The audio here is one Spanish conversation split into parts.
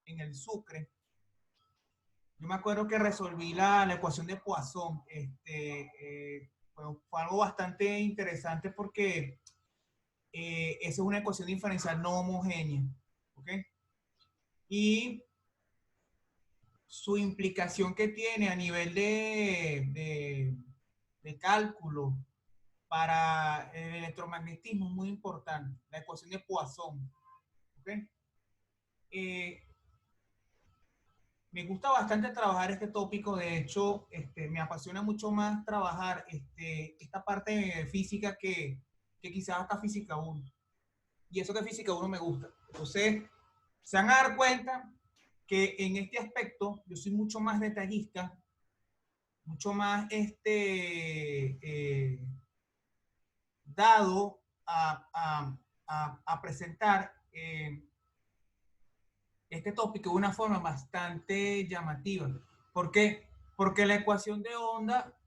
en el Sucre. Yo me acuerdo que resolví la ecuación de Poisson. Fue algo bastante interesante porque esa es una ecuación diferencial no homogénea. ¿Ok? Y su implicación que tiene a nivel de cálculo para el electromagnetismo es muy importante. La ecuación de Poisson. ¿Ok? Eh, Me gusta bastante trabajar este tópico. De hecho, me apasiona mucho más trabajar esta parte de física que quizás hasta física 1. Y eso que física 1 me gusta. Entonces, se van a dar cuenta que en este aspecto yo soy mucho más detallista, mucho más dado a presentar este tópico de una forma bastante llamativa. ¿Por qué? Porque la ecuación de onda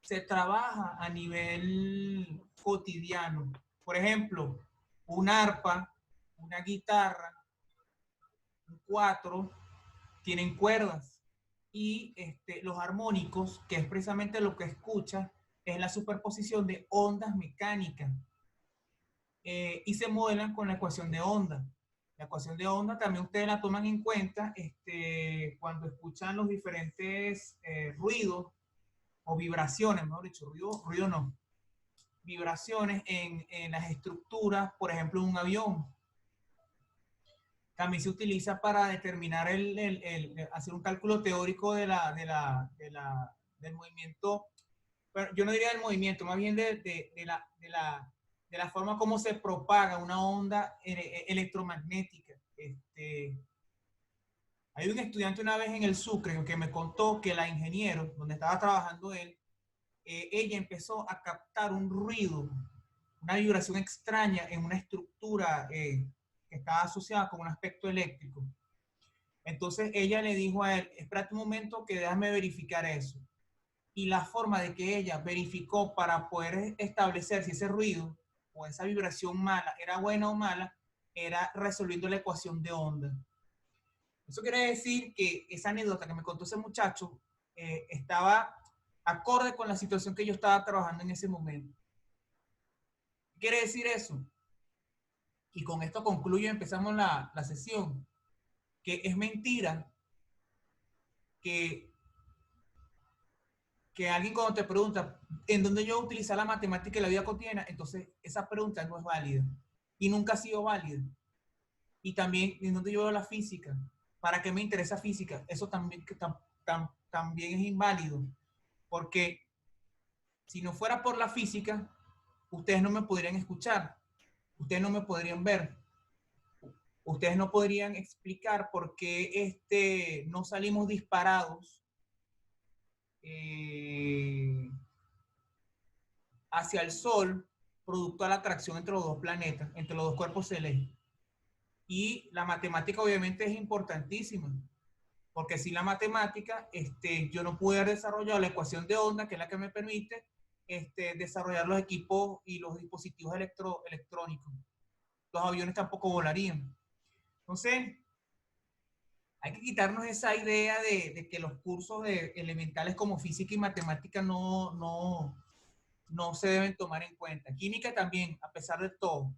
se trabaja a nivel cotidiano. Por ejemplo, un arpa, una guitarra, un cuatro, tienen cuerdas. Y los armónicos, que es precisamente lo que escucha, es la superposición de ondas mecánicas. Y se modelan con la ecuación de onda. La ecuación de onda también ustedes la toman en cuenta cuando escuchan los diferentes ruidos o vibraciones, mejor dicho, ruido no, vibraciones en las estructuras, por ejemplo, de un avión. También se utiliza para determinar hacer un cálculo teórico del movimiento. Bueno, yo no diría del movimiento, más bien de la forma como se propaga una onda electromagnética. Hay un estudiante una vez en el Sucre que me contó que la ingeniero, donde estaba trabajando él, ella empezó a captar un ruido, una vibración extraña en una estructura que estaba asociada con un aspecto eléctrico. Entonces ella le dijo a él, espérate un momento que déjame verificar eso. Y la forma de que ella verificó para poder establecer si ese ruido o esa vibración mala era buena o mala, era resolviendo la ecuación de onda. Eso quiere decir que esa anécdota que me contó ese muchacho estaba acorde con la situación que yo estaba trabajando en ese momento. ¿Qué quiere decir eso? Y con esto concluyo y empezamos la sesión. Que es mentira que, que alguien cuando te pregunta en dónde yo utilizar la matemática en la vida cotidiana, entonces esa pregunta no es válida. Y nunca ha sido válida. Y también en dónde yo veo la física. ¿Para qué me interesa física? Eso también, también es inválido. Porque si no fuera por la física, ustedes no me podrían escuchar, ustedes no me podrían ver, ustedes no podrían explicar por qué no salimos disparados hacia el Sol, producto de la atracción entre los dos planetas, entre los dos cuerpos celestes. Y la matemática obviamente es importantísima, porque sin la matemática yo no pude haber desarrollado la ecuación de onda, que es la que me permite desarrollar los equipos y los dispositivos electrónicos. Los aviones tampoco volarían. Entonces, hay que quitarnos esa idea de que los cursos elementales como física y matemática no se deben tomar en cuenta. Química también, a pesar de todo,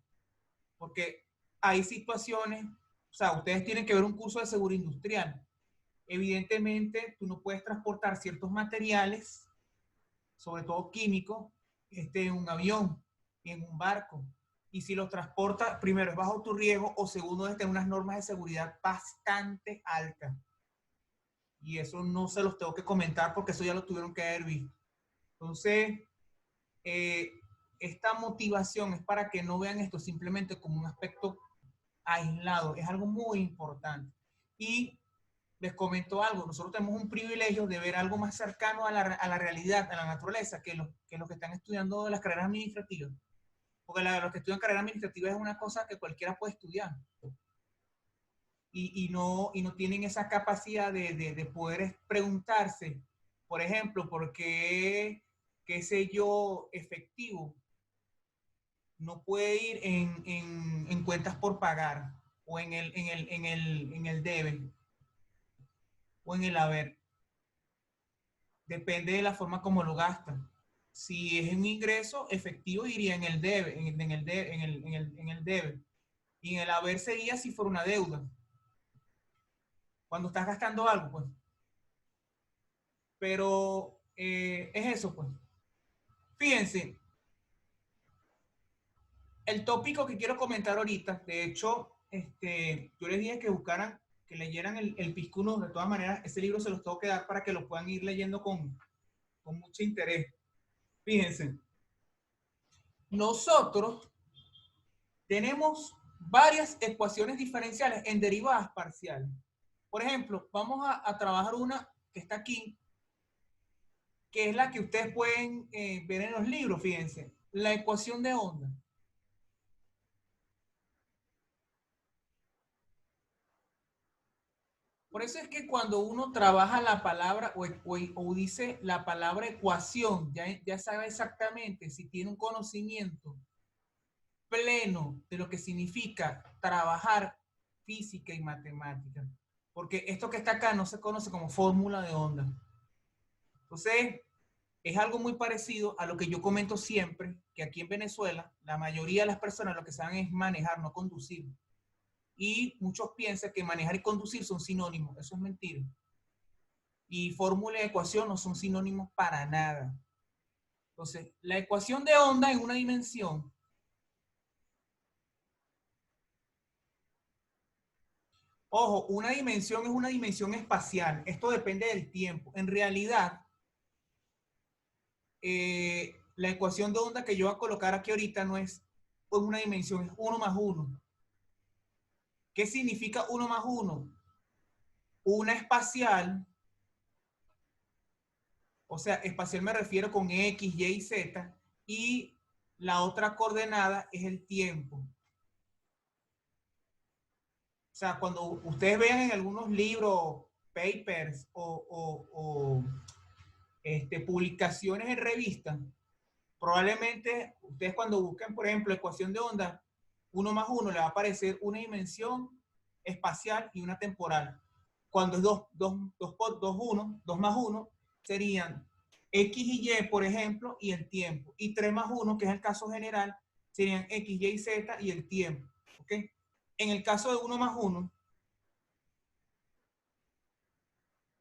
porque hay situaciones, o sea, ustedes tienen que ver un curso de seguridad industrial. Evidentemente, tú no puedes transportar ciertos materiales, sobre todo químicos, en un avión, en un barco. Y si los transportas, primero es bajo tu riesgo o segundo es tener unas normas de seguridad bastante altas. Y eso no se los tengo que comentar porque eso ya lo tuvieron que haber visto. Entonces, eh, esta motivación es para que no vean esto simplemente como un aspecto aislado. Es algo muy importante. Y les comento algo, nosotros tenemos un privilegio de ver algo más cercano a la realidad, a la naturaleza, que los que están estudiando las carreras administrativas. Porque los que estudian carrera administrativa es una cosa que cualquiera puede estudiar. Y no tienen esa capacidad de poder preguntarse, por ejemplo, por qué sé yo, efectivo no puede ir en cuentas por pagar. o en el debe o en el haber. Depende de la forma como lo gastan. Si es un ingreso efectivo, iría en el debe, en el debe. Y en el haber sería si fuera una deuda. Cuando estás gastando algo, pues. Pero es eso, pues. Fíjense, el tópico que quiero comentar ahorita, de hecho, yo les dije que buscaran, que leyeran el Piscuno. De todas maneras, ese libro se los tengo que dar para que lo puedan ir leyendo con mucho interés. Fíjense, nosotros tenemos varias ecuaciones diferenciales en derivadas parciales. Por ejemplo, vamos a trabajar una que está aquí, que es la que ustedes pueden ver en los libros, fíjense, la ecuación de onda. Por eso es que cuando uno trabaja la palabra o dice la palabra ecuación, ya sabe exactamente si tiene un conocimiento pleno de lo que significa trabajar física y matemática. Porque esto que está acá no se conoce como fórmula de onda. Entonces, es algo muy parecido a lo que yo comento siempre, que aquí en Venezuela, la mayoría de las personas lo que saben es manejar, no conducir. Y muchos piensan que manejar y conducir son sinónimos. Eso es mentira. Y fórmula y ecuación no son sinónimos para nada. Entonces, la ecuación de onda en una dimensión, ojo, una dimensión es una dimensión espacial. Esto depende del tiempo. En realidad, la ecuación de onda que yo voy a colocar aquí ahorita no es una dimensión, es 1 más 1. ¿Qué significa 1 más 1? Una espacial, o sea, espacial me refiero con X, Y y Z, y la otra coordenada es el tiempo. O sea, cuando ustedes vean en algunos libros, papers o publicaciones en revistas, probablemente ustedes cuando busquen, por ejemplo, ecuación de onda, 1 más 1 le va a aparecer una dimensión espacial y una temporal. Cuando es 2 más 1, serían X y Y, por ejemplo, y el tiempo. Y 3 más 1, que es el caso general, serían X, Y, Z y el tiempo. ¿Ok? En el caso de 1 más 1,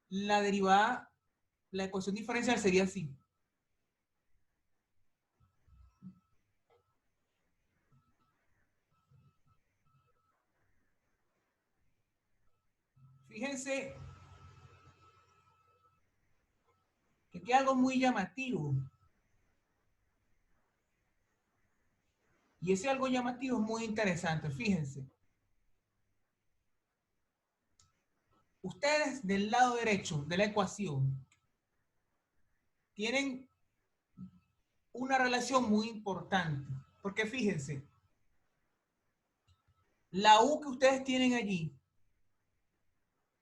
la derivada, la ecuación diferencial sería así. Fíjense que aquí hay algo muy llamativo. Y ese algo llamativo es muy interesante. Fíjense. Ustedes del lado derecho de la ecuación tienen una relación muy importante. Porque fíjense, la U que ustedes tienen allí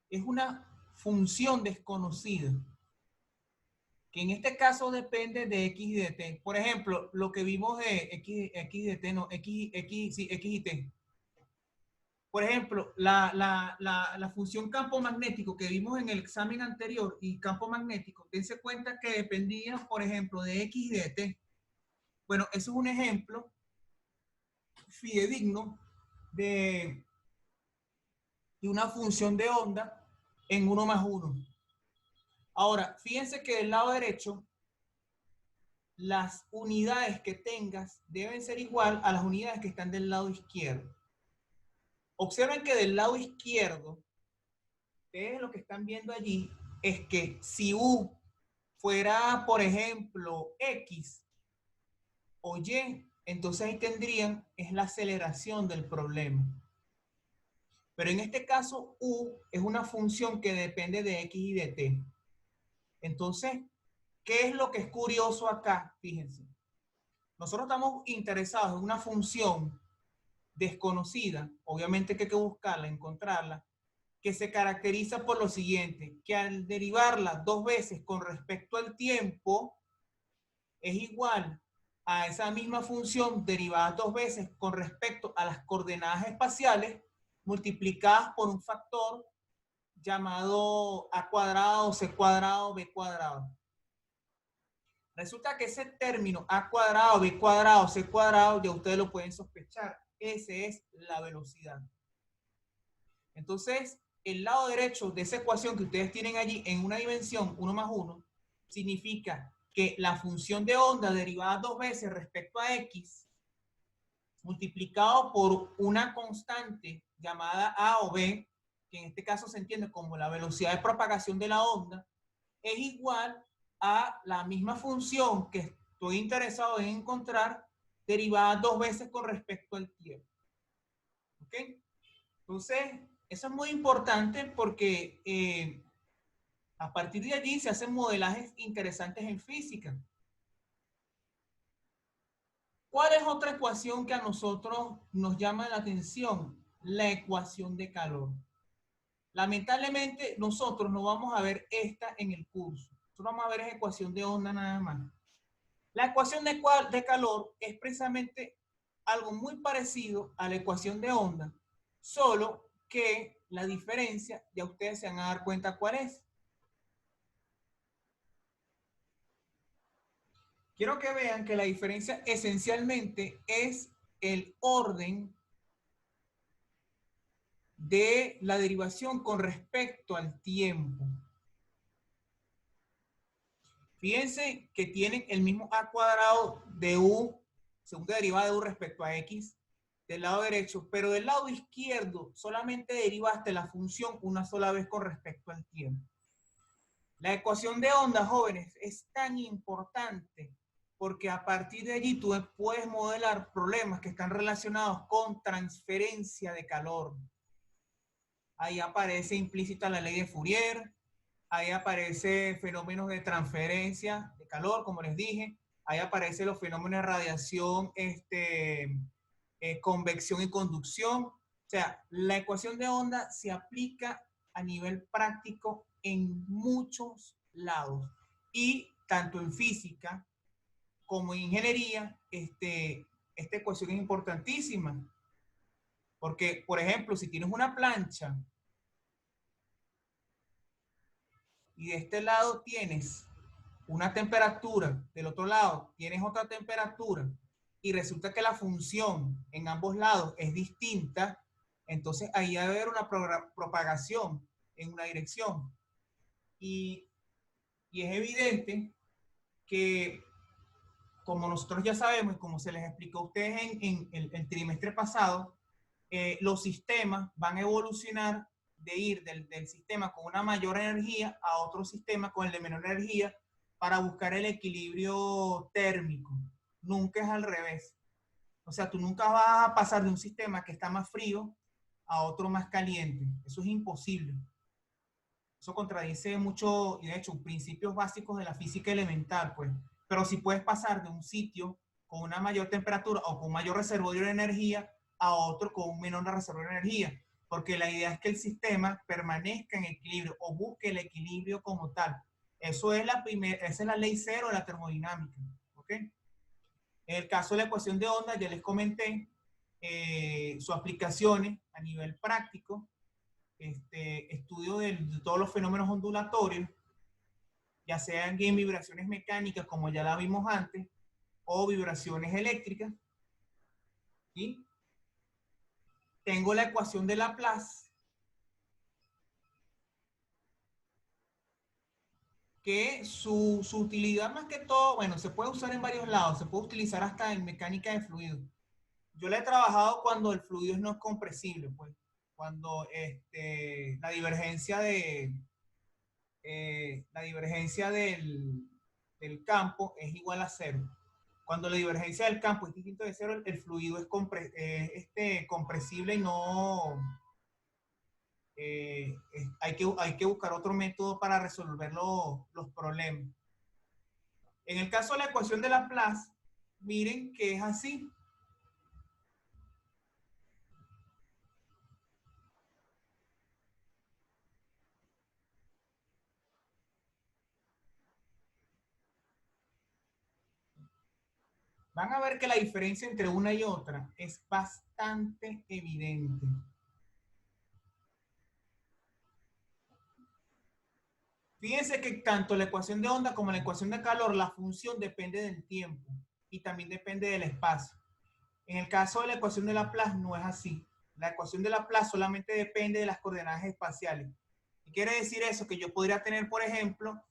es una función desconocida, que en este caso depende de X y de T. Por ejemplo, lo que vimos de X y de T, no, sí, X y T. Por ejemplo, la función campo magnético que vimos en el examen anterior y campo magnético, dense cuenta que dependía, por ejemplo, de X y de T. Bueno, eso es un ejemplo fidedigno de, de una función de onda en 1 más 1. Ahora, fíjense que del lado derecho, las unidades que tengas deben ser igual a las unidades que están del lado izquierdo. Observen que del lado izquierdo, ustedes lo que están viendo allí es que si U fuera, por ejemplo, X o Y, entonces ahí tendrían, es la aceleración del problema. Pero en este caso, U es una función que depende de X y de T. Entonces, ¿qué es lo que es curioso acá? Fíjense. Nosotros estamos interesados en una función desconocida, obviamente que hay que buscarla, encontrarla, que se caracteriza por lo siguiente, que al derivarla dos veces con respecto al tiempo, es igual a esa misma función derivada dos veces con respecto a las coordenadas espaciales, multiplicadas por un factor llamado a cuadrado, c cuadrado, b cuadrado. Resulta que ese término a cuadrado, b cuadrado, c cuadrado, ya ustedes lo pueden sospechar. Ese es la velocidad. Entonces, el lado derecho de esa ecuación que ustedes tienen allí en una dimensión 1 más 1 significa que la función de onda derivada dos veces respecto a x multiplicado por una constante llamada a o b, que en este caso se entiende como la velocidad de propagación de la onda, es igual a la misma función que estoy interesado en encontrar derivada dos veces con respecto al tiempo. ¿Ok? Entonces, eso es muy importante porque a partir de allí se hacen modelajes interesantes en física. ¿Cuál es otra ecuación que a nosotros nos llama la atención? La ecuación de calor. Lamentablemente, nosotros no vamos a ver esta en el curso. Nosotros vamos a ver esa ecuación de onda nada más. La ecuación de calor es precisamente algo muy parecido a la ecuación de onda, solo que la diferencia, ya ustedes se van a dar cuenta cuál es. Quiero que vean que la diferencia esencialmente es el orden de la derivación con respecto al tiempo. Fíjense que tienen el mismo a cuadrado de u, segunda derivada de u respecto a x, del lado derecho, pero del lado izquierdo solamente derivaste la función una sola vez con respecto al tiempo. La ecuación de onda, jóvenes, es tan importante porque a partir de allí tú puedes modelar problemas que están relacionados con transferencia de calor. Ahí aparece implícita la ley de Fourier, ahí aparece fenómenos de transferencia de calor, como les dije, ahí aparecen los fenómenos de radiación, convección y conducción. O sea, la ecuación de onda se aplica a nivel práctico en muchos lados. Y tanto en física como en ingeniería, esta ecuación es importantísima. Porque, por ejemplo, si tienes una plancha y de este lado tienes una temperatura, del otro lado tienes otra temperatura, y resulta que la función en ambos lados es distinta, entonces ahí debe haber una propagación en una dirección. Y, y es evidente que, como nosotros ya sabemos y como se les explicó a ustedes en el trimestre pasado, los sistemas van a evolucionar de ir del sistema con una mayor energía a otro sistema con el de menor energía para buscar el equilibrio térmico. Nunca es al revés. O sea, tú nunca vas a pasar de un sistema que está más frío a otro más caliente. Eso es imposible. Eso contradice mucho, y de hecho, principios básicos de la física elemental, pues. Pero si puedes pasar de un sitio con una mayor temperatura o con un mayor reservorio de energía a otro con un menor reservorio de energía. Porque la idea es que el sistema permanezca en equilibrio o busque el equilibrio como tal. Eso es esa es la ley cero de la termodinámica. ¿Ok? En el caso de la ecuación de onda, ya les comenté sus aplicaciones a nivel práctico, estudio de todos los fenómenos ondulatorios, ya sean en vibraciones mecánicas, como ya la vimos antes, o vibraciones eléctricas. ¿Sí? Tengo la ecuación de Laplace, que su utilidad más que todo, bueno, se puede usar en varios lados, se puede utilizar hasta en mecánica de fluidos. Yo la he trabajado cuando el fluido no es compresible, pues, cuando la divergencia del campo es igual a cero. Cuando la divergencia del campo es distinto de cero, el fluido es compresible y no... hay que buscar otro método para resolver los problemas. En el caso de la ecuación de Laplace, miren que es así. Van a ver que la diferencia entre una y otra es bastante evidente. Fíjense que tanto la ecuación de onda como la ecuación de calor, la función depende del tiempo y también depende del espacio. En el caso de la ecuación de Laplace no es así. La ecuación de Laplace solamente depende de las coordenadas espaciales. ¿Qué quiere decir eso? Que yo podría tener, por ejemplo,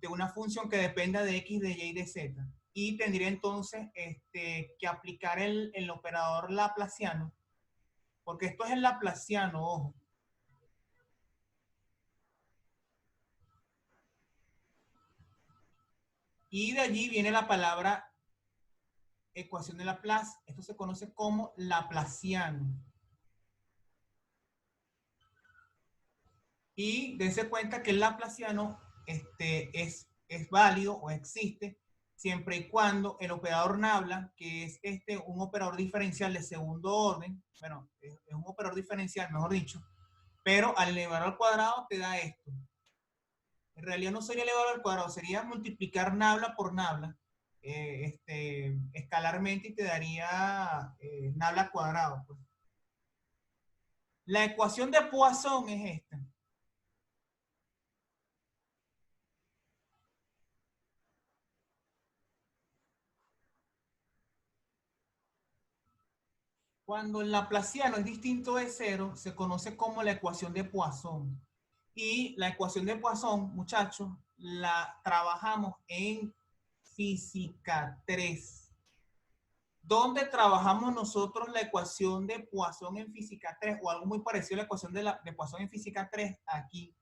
una función que dependa de x, de y y de z. Y tendría entonces que aplicar el operador laplaciano, porque esto es el laplaciano, ojo. Y de allí viene la palabra ecuación de Laplace. Esto se conoce como laplaciano. Y dense cuenta que el laplaciano es válido o existe siempre y cuando el operador nabla, que es un operador diferencial de segundo orden, bueno, es un operador diferencial, mejor dicho, pero al elevarlo al cuadrado te da esto. En realidad no sería elevarlo al cuadrado, sería multiplicar nabla por nabla escalarmente y te daría nabla cuadrado. Pues. La ecuación de Poisson es esta. Cuando el laplaciano es distinto de cero, se conoce como la ecuación de Poisson. Y la ecuación de Poisson, muchachos, la trabajamos en física 3. ¿Dónde trabajamos nosotros la ecuación de Poisson en física 3? O algo muy parecido a la ecuación de Poisson en física 3, aquí.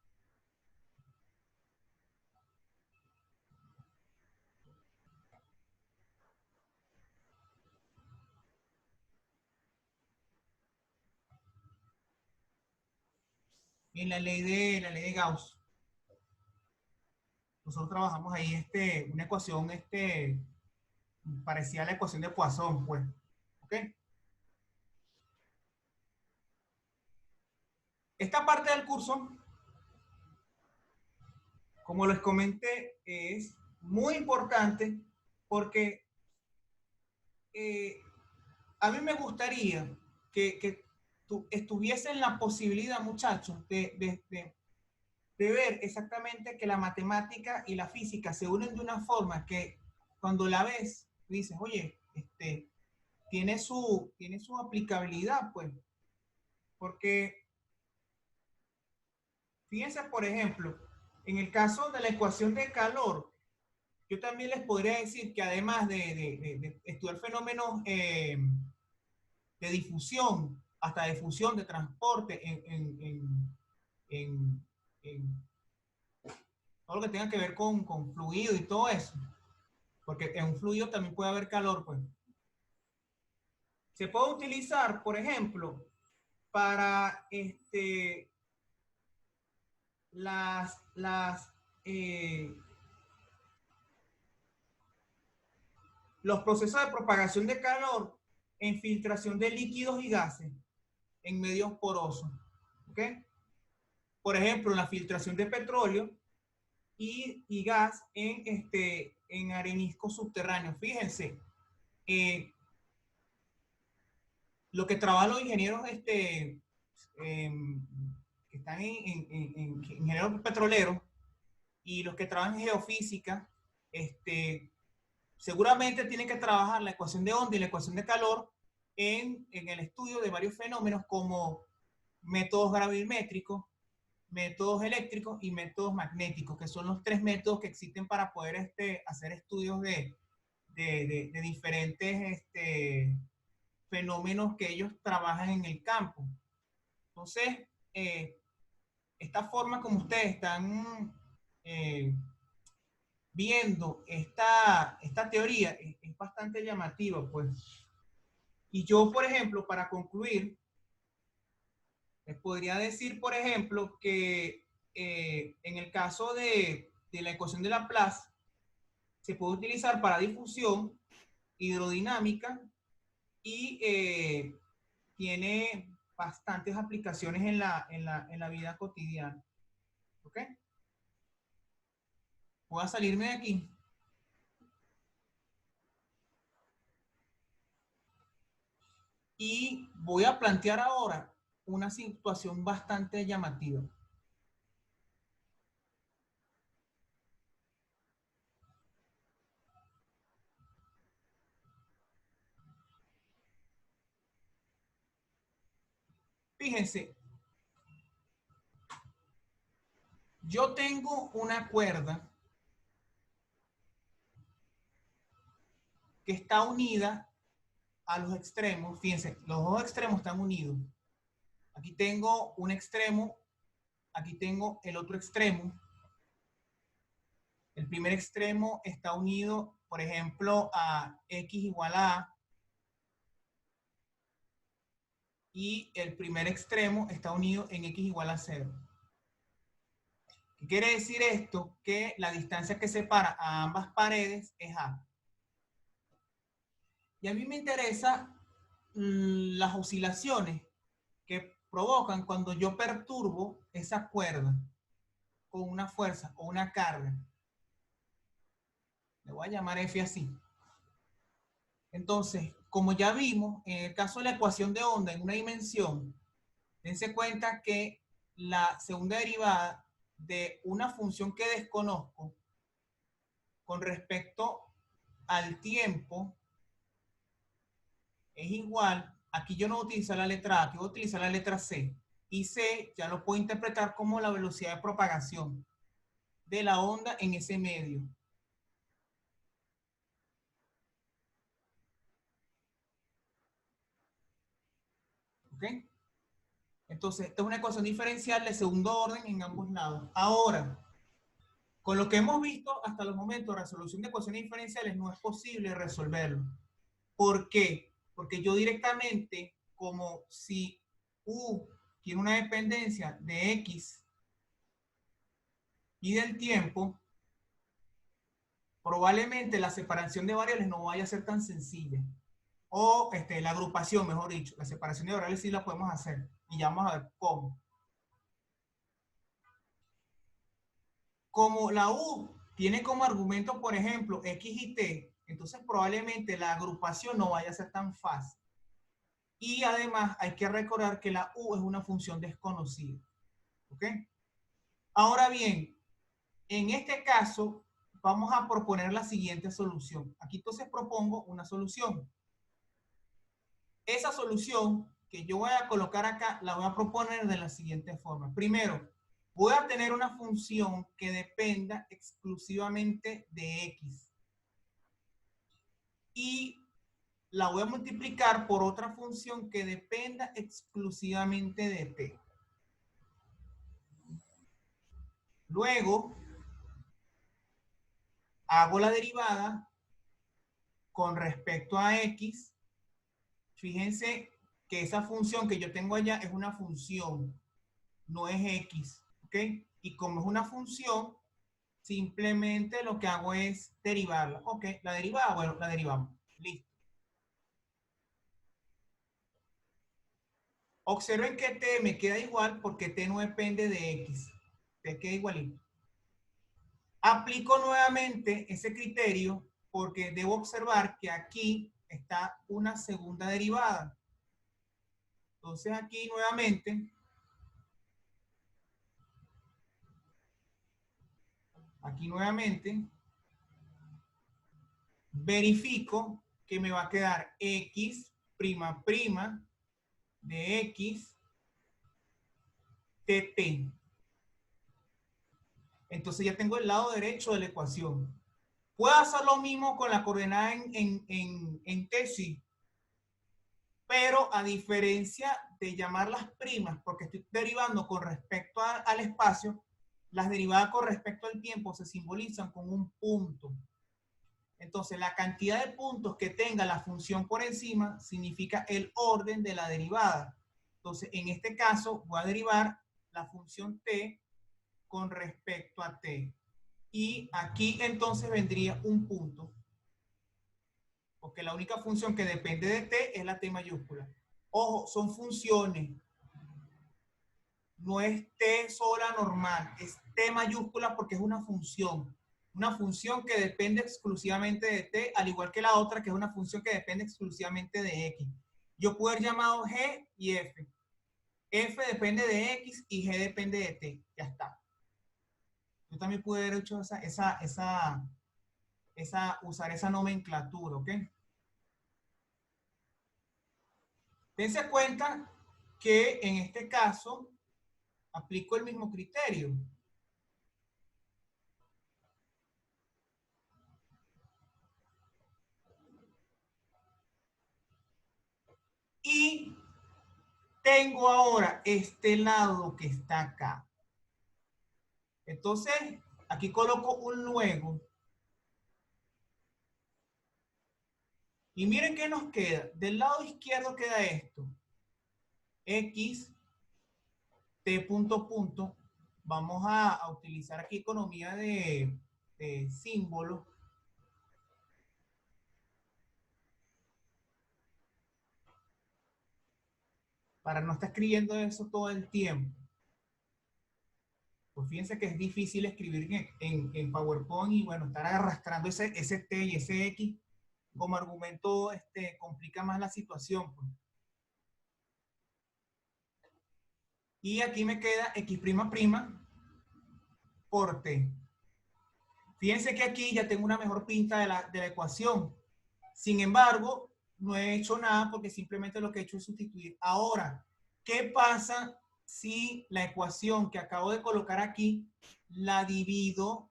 En la ley de Gauss. Nosotros trabajamos ahí una ecuación parecida a la ecuación de Poisson, pues. ¿Ok? Esta parte del curso, como les comenté, es muy importante porque eh, a mí me gustaría que estuviesen la posibilidad, muchachos, de ver exactamente que la matemática y la física se unen de una forma que cuando la ves, dices, oye, tiene su aplicabilidad, pues, porque fíjense, por ejemplo, en el caso de la ecuación de calor, yo también les podría decir que además de estudiar fenómenos de difusión, hasta de fusión, de transporte, en, en todo lo que tenga que ver con fluido y todo eso, porque en un fluido también puede haber calor, pues. Se puede utilizar, por ejemplo, para las los procesos de propagación de calor en filtración de líquidos y gases en medios porosos. ¿Ok? Por ejemplo, la filtración de petróleo y gas en areniscos subterráneos. Fíjense, eh, lo que trabajan los ingenieros que están en ingenieros petroleros y los que trabajan en geofísica, seguramente tienen que trabajar la ecuación de onda y la ecuación de calor en el estudio de varios fenómenos como métodos gravimétricos, métodos eléctricos y métodos magnéticos, que son los tres métodos que existen para poder hacer estudios de diferentes fenómenos que ellos trabajan en el campo. Entonces, esta forma como ustedes están viendo esta teoría es bastante llamativa, pues. Y yo, por ejemplo, para concluir, les podría decir, por ejemplo, que en el caso de la ecuación de Laplace, se puede utilizar para difusión, hidrodinámica y tiene bastantes aplicaciones en la vida cotidiana. ¿Ok? Voy a salirme de aquí. Y voy a plantear ahora una situación bastante llamativa. Fíjense, yo tengo una cuerda que está unida a los extremos. Fíjense, los dos extremos están unidos. Aquí tengo un extremo, aquí tengo el otro extremo. El primer extremo está unido, por ejemplo, a x igual a A. Y el primer extremo está unido en x igual a 0. ¿Qué quiere decir esto? Que la distancia que separa a ambas paredes es A. Y a mí me interesa las oscilaciones que provocan cuando yo perturbo esa cuerda con una fuerza o una carga. Le voy a llamar F así. Entonces, como ya vimos, en el caso de la ecuación de onda en una dimensión, dense cuenta que la segunda derivada de una función que desconozco con respecto al tiempo es igual, aquí yo no voy a utilizar la letra A, aquí voy a utilizar la letra C. Y C ya lo puedo interpretar como la velocidad de propagación de la onda en ese medio. ¿Ok? Entonces, esta es una ecuación diferencial de segundo orden en ambos lados. Ahora, con lo que hemos visto hasta los momentos, resolución de ecuaciones diferenciales no es posible resolverlo. ¿Por qué? Porque yo directamente, como si U tiene una dependencia de X y del tiempo, probablemente la separación de variables no vaya a ser tan sencilla. O la agrupación, mejor dicho, la separación de variables sí la podemos hacer. Y ya vamos a ver cómo. Como la U tiene como argumento, por ejemplo, X y T, entonces probablemente la agrupación no vaya a ser tan fácil. Y además hay que recordar que la U es una función desconocida. ¿Ok? Ahora bien, en este caso vamos a proponer la siguiente solución. Aquí entonces propongo una solución. Esa solución que yo voy a colocar acá la voy a proponer de la siguiente forma. Primero, voy a tener una función que dependa exclusivamente de X. Y la voy a multiplicar por otra función que dependa exclusivamente de T. Luego, hago la derivada con respecto a X. Fíjense que esa función que yo tengo allá es una función, no es X, ¿ok? Y como es una función, simplemente lo que hago es derivarla. Ok, la derivada, bueno, la derivamos. Listo. Observen que T me queda igual porque T no depende de X. T queda igualito. Aplico nuevamente ese criterio porque debo observar que aquí está una segunda derivada. Entonces aquí nuevamente, verifico que me va a quedar X prima prima de X TT. Entonces ya tengo el lado derecho de la ecuación. Puedo hacer lo mismo con la coordenada en T, sí. Pero a diferencia de llamarlas primas, porque estoy derivando con respecto al espacio, las derivadas con respecto al tiempo se simbolizan con un punto. Entonces, la cantidad de puntos que tenga la función por encima significa el orden de la derivada. Entonces, en este caso, voy a derivar la función t con respecto a t. Y aquí entonces vendría un punto. Porque la única función que depende de t es la t mayúscula. Ojo, son funciones. No es t sola normal, es t mayúscula porque es una función. Una función que depende exclusivamente de t, al igual que la otra que es una función que depende exclusivamente de x. Yo puedo haber llamado g y f. F depende de x y g depende de t. Ya está. Yo también pude haber hecho usar esa nomenclatura, ¿ok? Dense cuenta que en este caso aplico el mismo criterio. Y tengo ahora este lado que está acá. Entonces, aquí coloco un luego. Y miren qué nos queda. Del lado izquierdo queda esto. X, T punto punto. Vamos a utilizar aquí economía de símbolos. Para no estar escribiendo eso todo el tiempo. Pues fíjense que es difícil escribir en PowerPoint y bueno, estar arrastrando ese T y ese X como argumento complica más la situación. Pues. Y aquí me queda X' por T. Fíjense que aquí ya tengo una mejor pinta de la ecuación. Sin embargo, no he hecho nada porque simplemente lo que he hecho es sustituir. Ahora, ¿qué pasa si la ecuación que acabo de colocar aquí la divido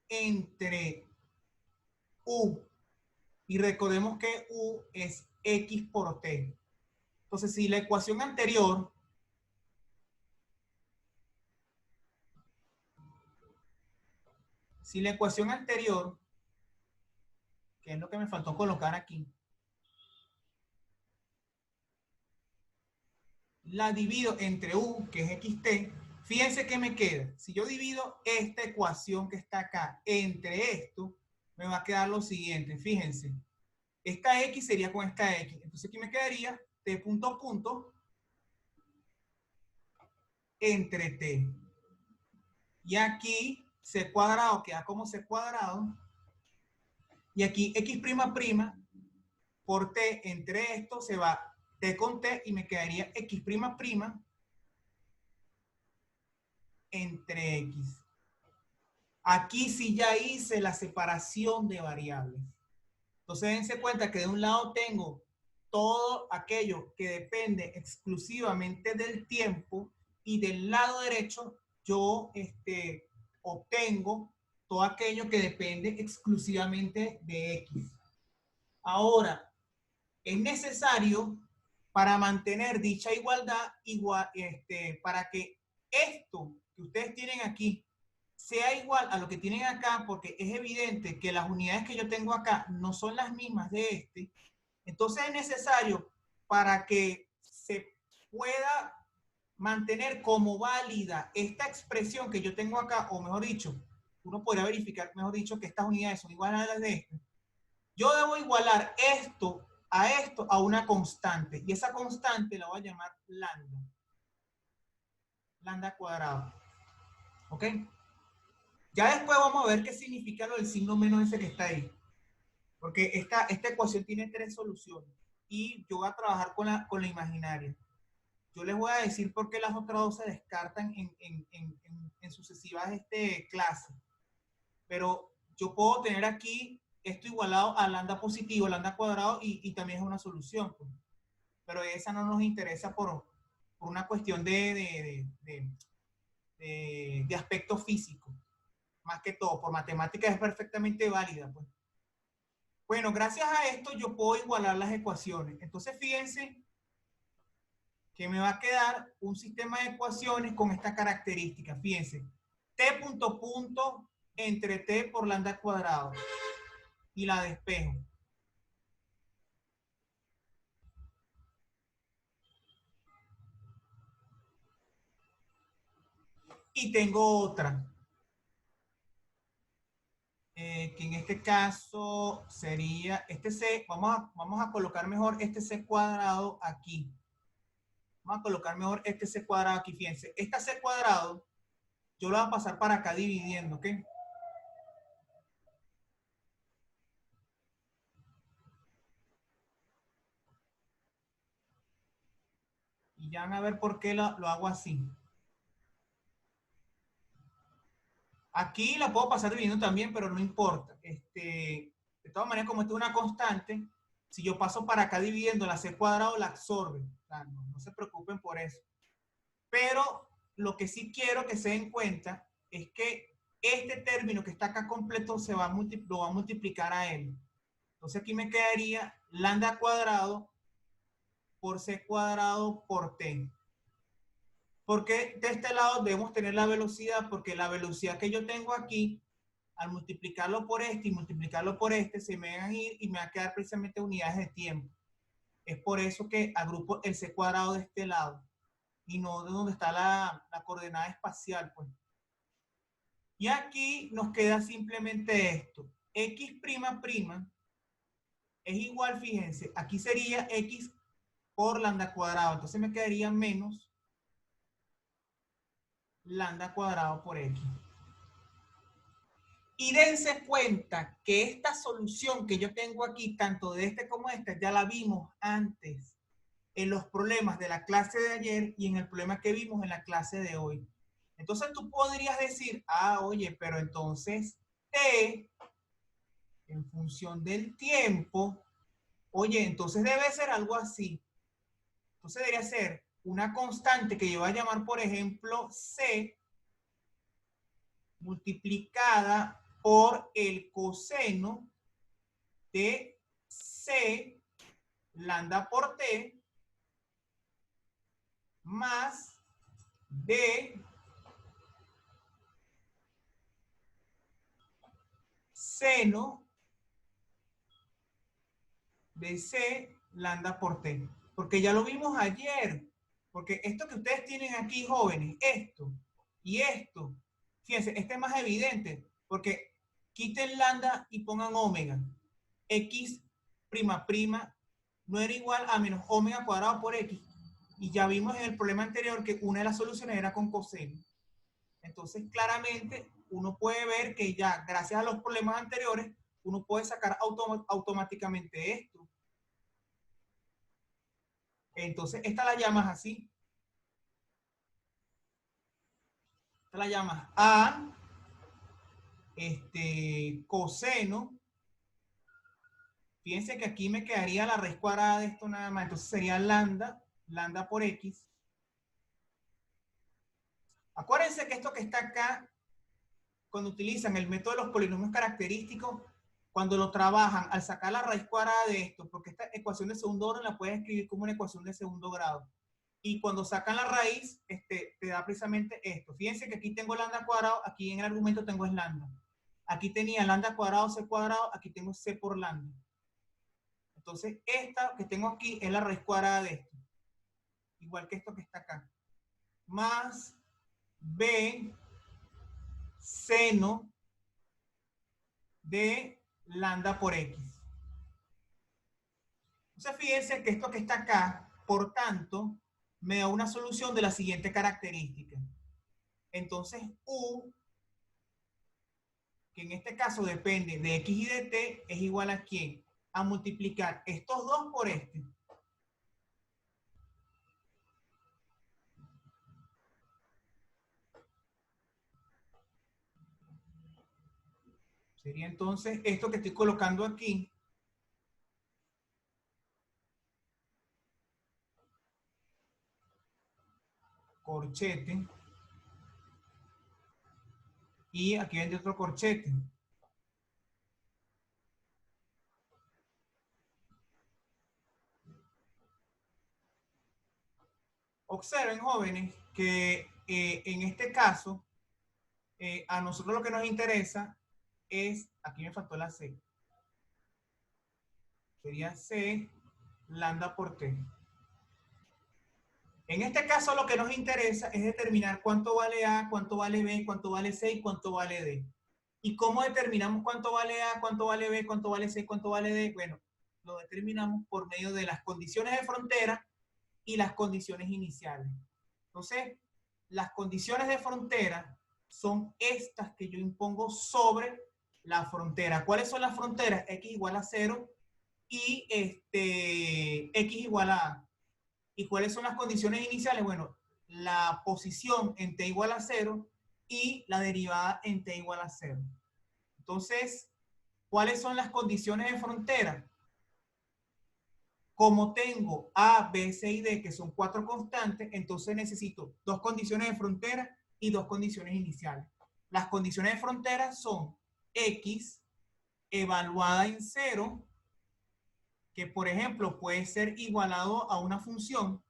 entre U? Y recordemos que U es X por T. Entonces, si la ecuación anterior que es lo que me faltó colocar aquí, la divido entre U, que es XT, fíjense que me queda. Si yo divido esta ecuación que está acá entre esto, me va a quedar lo siguiente. Fíjense, esta X sería con esta X. Entonces aquí me quedaría T punto punto entre T. Y aquí C cuadrado queda como C cuadrado. Y aquí X' por T entre esto se va T con T y me quedaría X' entre X. Aquí sí ya hice la separación de variables. Entonces dense cuenta que de un lado tengo todo aquello que depende exclusivamente del tiempo y del lado derecho yo obtengo todo aquello que depende exclusivamente de X. Ahora, es necesario para mantener dicha igualdad, para que esto que ustedes tienen aquí sea igual a lo que tienen acá, porque es evidente que las unidades que yo tengo acá no son las mismas de este. Entonces es necesario para que se pueda mantener como válida esta expresión que yo tengo acá, o mejor dicho, uno podría verificar, mejor dicho, que estas unidades son iguales a las de este. Yo debo igualar esto a una constante, y esa constante la voy a llamar lambda cuadrado. ¿Ok? Ya después vamos a ver qué significa lo del signo menos ese que está ahí. Porque esta ecuación tiene 3 soluciones. Y yo voy a trabajar con la imaginaria. Yo les voy a decir por qué las otras dos se descartan en sucesivas clases. Pero yo puedo tener aquí esto igualado a lambda positivo, lambda cuadrado, y también es una solución. Pues. Pero esa no nos interesa por una cuestión de aspecto físico. Más que todo, por matemáticas es perfectamente válida. Pues. Bueno, gracias a esto yo puedo igualar las ecuaciones. Entonces, fíjense que me va a quedar un sistema de ecuaciones con esta característica. Fíjense, T punto punto entre T por lambda cuadrado. Y la despejo. Y tengo otra. Que en este caso sería este C, vamos a colocar mejor este C cuadrado aquí. Vamos a colocar mejor este C cuadrado aquí, fíjense. Esta C cuadrado, yo lo voy a pasar para acá dividiendo, ¿ok? Y ya van a ver por qué lo hago así. Aquí la puedo pasar dividiendo también, pero no importa. De todas maneras, como esto es una constante, si yo paso para acá dividiendo la c cuadrado, la absorbe. O sea, no se preocupen por eso. Pero lo que sí quiero que se den cuenta es que este término que está acá completo lo va a multiplicar a él. Entonces aquí me quedaría lambda cuadrado por c cuadrado por t. Porque de este lado debemos tener la velocidad, porque la velocidad que yo tengo aquí, al multiplicarlo por este y multiplicarlo por este, se me van a ir y me va a quedar precisamente unidades de tiempo. Es por eso que agrupo el c cuadrado de este lado y no de donde está la coordenada espacial, pues. Y aquí nos queda simplemente esto. X'' es igual, fíjense, aquí sería X por lambda cuadrado. Entonces me quedaría menos lambda cuadrado por X. Y dense cuenta que esta solución que yo tengo aquí, tanto de este como de este, ya la vimos antes en los problemas de la clase de ayer y en el problema que vimos en la clase de hoy. Entonces tú podrías decir, oye, pero entonces T, en función del tiempo, oye, entonces debe ser algo así. Entonces debería ser una constante que yo voy a llamar, por ejemplo, C, multiplicada por el coseno de C lambda por T más D seno de C lambda por T. Porque ya lo vimos ayer. Porque esto que ustedes tienen aquí, jóvenes, esto y esto, fíjense, este es más evidente. Porque quiten lambda y pongan omega. X prima prima no era igual a menos omega cuadrado por X. Y ya vimos en el problema anterior que una de las soluciones era con coseno. Entonces, claramente, uno puede ver que ya, gracias a los problemas anteriores, uno puede sacar automáticamente esto. Entonces, esta la llamas así. Esta la llamas A, coseno. Fíjense que aquí me quedaría la raíz cuadrada de esto nada más. Entonces sería lambda por X. Acuérdense que esto que está acá, cuando utilizan el método de los polinomios característicos, cuando lo trabajan, al sacar la raíz cuadrada de esto, porque esta ecuación de segundo orden la puedes escribir como una ecuación de segundo grado. Y cuando sacan la raíz, te da precisamente esto. Fíjense que aquí tengo lambda cuadrado, aquí en el argumento tengo es lambda. Aquí tenía lambda cuadrado, c cuadrado, aquí tengo c por lambda. Entonces, esta que tengo aquí es la raíz cuadrada de esto. Igual que esto que está acá. Más b seno de lambda por x. Entonces, fíjense que esto que está acá, por tanto, me da una solución de la siguiente característica. Entonces, U, que en este caso depende de X y de T, es igual a ¿quién? A multiplicar estos dos por este. Sería entonces esto que estoy colocando aquí. Corchete. Y aquí viene otro corchete. Observen, jóvenes, que en este caso, a nosotros lo que nos interesa es, aquí me faltó la C, sería C lambda por T. En este caso lo que nos interesa es determinar cuánto vale A, cuánto vale B, cuánto vale C y cuánto vale D. ¿Y cómo determinamos cuánto vale A, cuánto vale B, cuánto vale C, cuánto vale D? Bueno, lo determinamos por medio de las condiciones de frontera y las condiciones iniciales. Entonces, las condiciones de frontera son estas que yo impongo sobre la frontera. ¿Cuáles son las fronteras? X igual a 0 y X igual a A. ¿Y cuáles son las condiciones iniciales? Bueno, la posición en T igual a 0 y la derivada en t igual a 0. Entonces, ¿cuáles son las condiciones de frontera? Como tengo A, B, C y D, que son 4 constantes, entonces necesito 2 condiciones de frontera y 2 condiciones iniciales. Las condiciones de frontera son X evaluada en 0, que por ejemplo puede ser igualado a una función.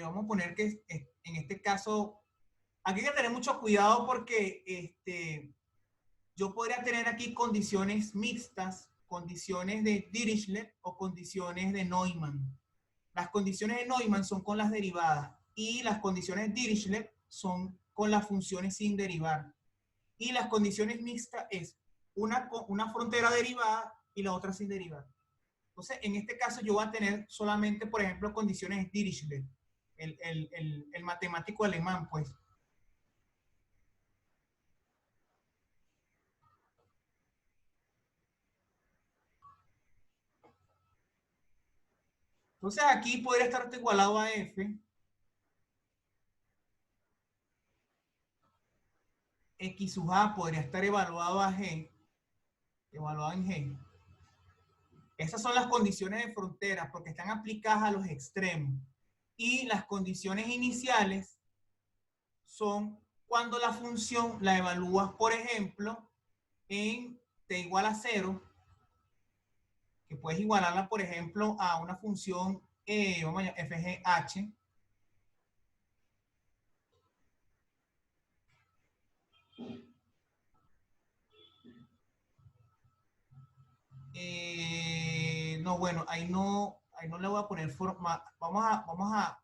Vamos a poner que en este caso, aquí hay que tener mucho cuidado porque yo podría tener aquí condiciones mixtas, condiciones de Dirichlet o condiciones de Neumann. Las condiciones de Neumann son con las derivadas y las condiciones de Dirichlet son con las funciones sin derivar. Y las condiciones mixtas es una frontera derivada y la otra sin derivar. Entonces, en este caso yo voy a tener solamente, por ejemplo, condiciones de Dirichlet, el matemático alemán, pues. Entonces aquí podría estar igualado a F. X sub A podría estar evaluado a G. Evaluado en G. Esas son las condiciones de frontera porque están aplicadas a los extremos. Y las condiciones iniciales son cuando la función la evalúas, por ejemplo, en t igual a 0, que puedes igualarla, por ejemplo, a una función vamos a llamar fgh. No, bueno, ahí no le voy a poner forma. Vamos a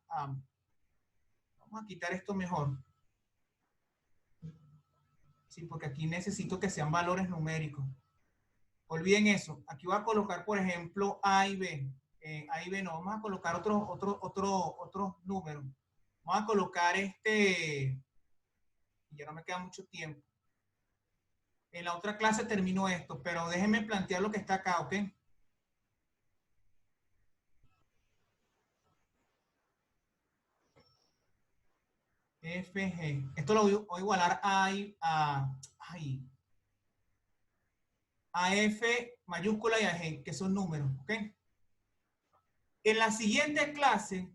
quitar esto mejor. Sí, porque aquí necesito que sean valores numéricos. Olviden eso. Aquí voy a colocar, por ejemplo, A y B. A y B no, vamos a colocar otros números. Vamos a colocar ya no me queda mucho tiempo. En la otra clase termino esto, pero déjenme plantear lo que está acá, ¿ok? FG. Esto lo voy a igualar a F mayúscula y a G, que son números, ¿ok? En la siguiente clase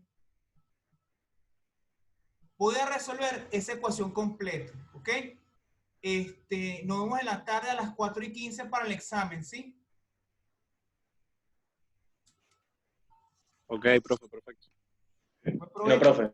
voy a resolver esa ecuación completa, ¿ok? Nos vemos en la tarde a las 4:15 para el examen, ¿sí? Ok, profe, perfecto. Buen provecho. No, profe.